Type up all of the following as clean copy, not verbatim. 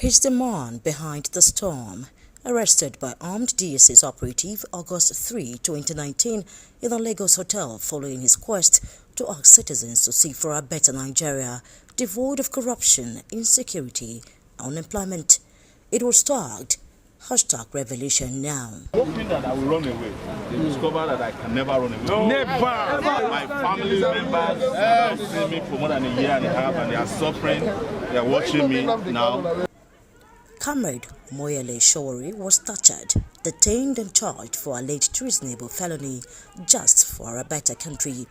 He's the man behind the storm, arrested by armed DSS operative August 3, 2019 in a Lagos hotel following his quest to ask citizens to seek for a better Nigeria, devoid of corruption, insecurity, unemployment. It was tagged #Revolution Now. Hoping that I will run away. They discover that I can never run away. No. Never! My family members have seen me for more than a year and a half and they are suffering. They are watching me now. Comrade Omoyele Sowore was tortured, detained and charged for alleged treasonable felony just for a better country.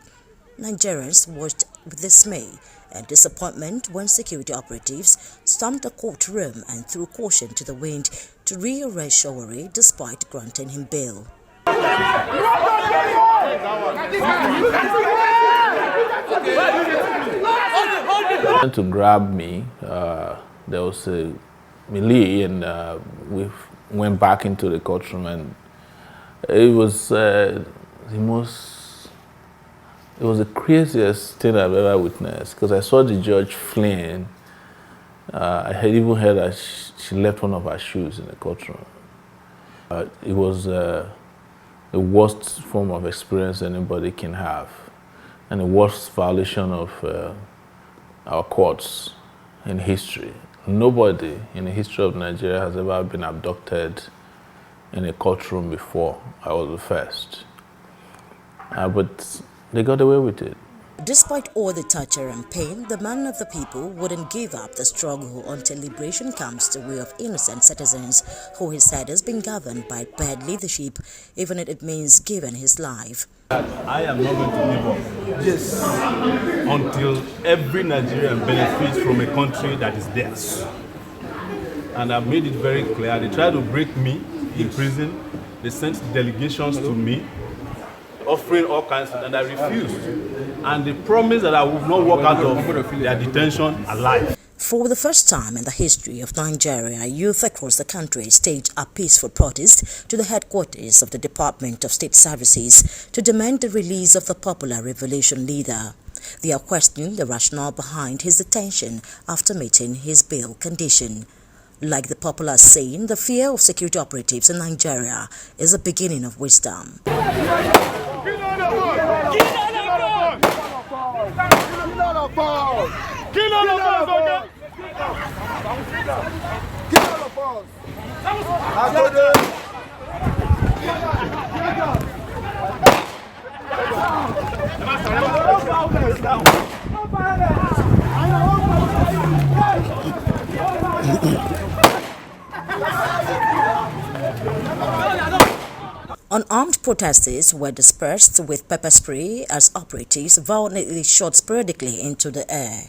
Nigerians watched with dismay and disappointment when security operatives stormed the courtroom and threw caution to the wind to rearrest Sowore despite granting him bail. To grab me, there was a melee, and we went back into the courtroom, and it was the craziest thing I've ever witnessed, because I saw the judge fleeing. I had even heard that she left one of her shoes in the courtroom. It was the worst form of experience anybody can have, and the worst violation of our courts in history. Nobody in the history of Nigeria has ever been abducted in a courtroom before. I was the first. But they got away with it. Despite all the torture and pain, the man of the people wouldn't give up the struggle until liberation comes the way of innocent citizens who he said has been governed by bad leadership, even if it means giving his life. I am not going to give up. Yes. Until every Nigerian benefits from a country that is theirs. And I've made it very clear. They tried to break me in prison. They sent delegations to me, offering all kinds of, and I refused. And they promised that I would not walk out of their detention alive. For the first time in the history of Nigeria, youth across the country staged a peaceful protest to the headquarters of the Department of State Services to demand the release of the popular revolution leader. They are questioning the rationale behind his detention after meeting his bail condition. Like the popular saying, the fear of security operatives in Nigeria is the beginning of wisdom. Unarmed protesters were dispersed with pepper spray as operatives violently shot sporadically into the air.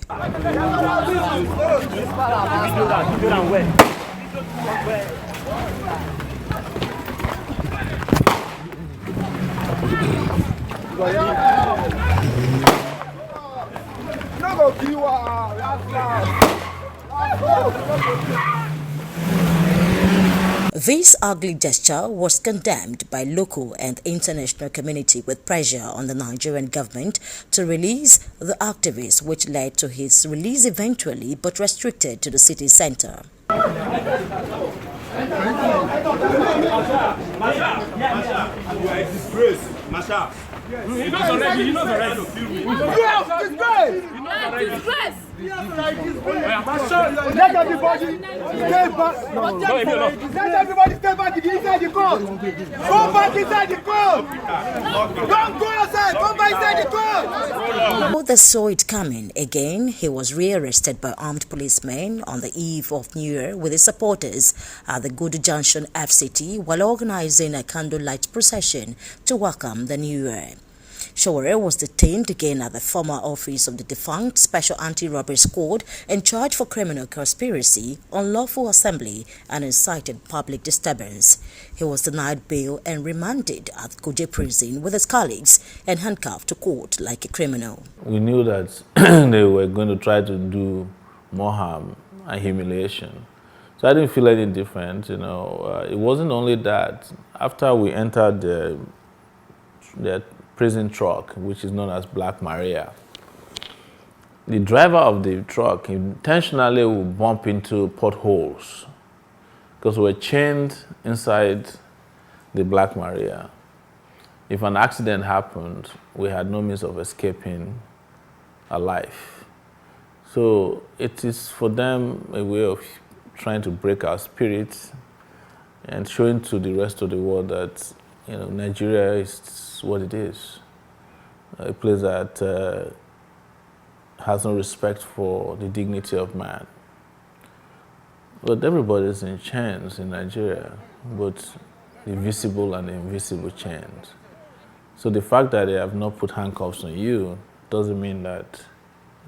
This ugly gesture was condemned by local and international community with pressure on the Nigerian government to release the activist, which led to his release eventually but restricted to the city center. He knows already. He knows already. Let everybody stay back. Let everybody stay back inside the court. Go back inside the court. Don't go outside. Come back inside the court. Others saw it coming. Again, he was rearrested by armed policemen on the eve of New Year with his supporters at the Good Junction FCT while organizing a candlelight procession to welcome the New Year. Sowore was detained again at the former office of the defunct Special Anti-Robbery Squad and charged for criminal conspiracy, unlawful assembly, and incited public disturbance. He was denied bail and remanded at Kuje prison with his colleagues and handcuffed to court like a criminal. We knew that they were going to try to do more harm and humiliation. So I didn't feel any different, It wasn't only that. After we entered the prison truck, which is known as Black Maria, the driver of the truck intentionally would bump into potholes because we were chained inside the Black Maria. If an accident happened, we had no means of escaping alive. So it is for them a way of trying to break our spirits and showing to the rest of the world that, you know, Nigeria is what it is. A place that has no respect for the dignity of man. But everybody's in chains in Nigeria, both the visible and the invisible chains. So the fact that they have not put handcuffs on you doesn't mean that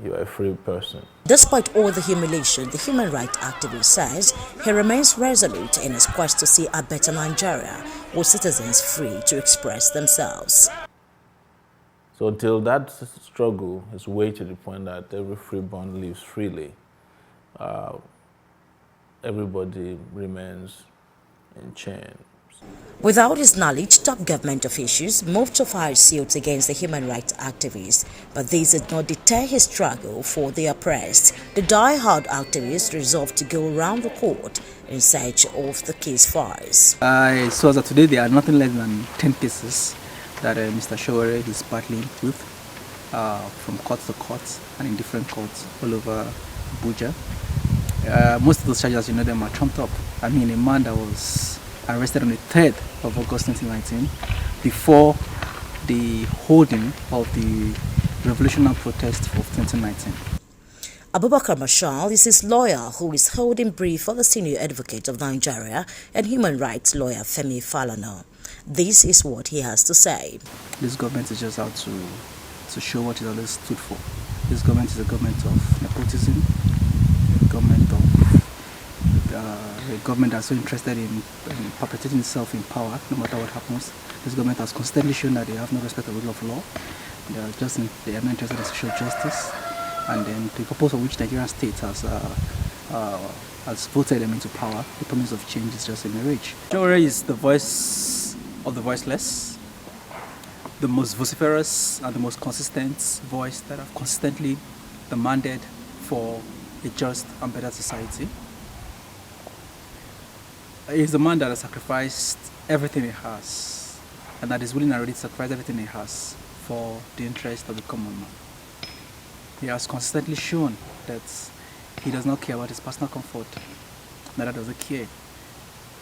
you are a free person. Despite all the humiliation, the human rights activist says he remains resolute in his quest to see a better Nigeria with citizens free to express themselves. So until that struggle is way to the point that every freeborn lives freely, everybody remains in chains. Without his knowledge, top government officials moved to file suits against the human rights activists, but this did not deter his struggle for the oppressed. The die-hard activists resolved to go around the court in search of the case files. I saw that today there are nothing less than 10 cases that Mr. Sowore is battling with, from court to court and in different courts all over Abuja. Most of those charges, you know, them are trumped up. I mean, a man that was arrested on the 3rd of August 2019 before the holding of the revolutionary protest of 2019. Abubakar Marshal is his lawyer who is holding brief for the senior advocate of Nigeria and human rights lawyer Femi Falana. This is what he has to say. This government is just out to show what it always stood for. This government is a government of nepotism, a government that's so interested in perpetuating itself in power, no matter what happens. This government has constantly shown that they have no respect for the rule of law. They are not interested in social justice, and then the purpose of which Nigerian state has voted them into power, the promise of change is just a mirage. Sowore is the voice of the voiceless, the most vociferous and the most consistent voice that have consistently demanded for a just and better society. He's the man that has sacrificed everything he has, and that is willing and ready to sacrifice everything he has for the interest of the common man. He has consistently shown that he does not care about his personal comfort, neither does he care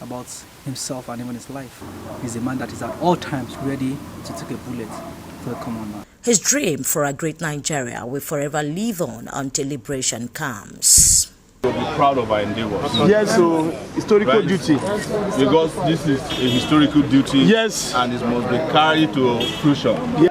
about himself and even his life. He's a man that is at all times ready to take a bullet for the common man. His dream for a great Nigeria will forever live on until liberation comes. We'll be proud of our endeavors. Yes, so historical duty. Because this is a historical duty. Yes. And it must be carried to fruition.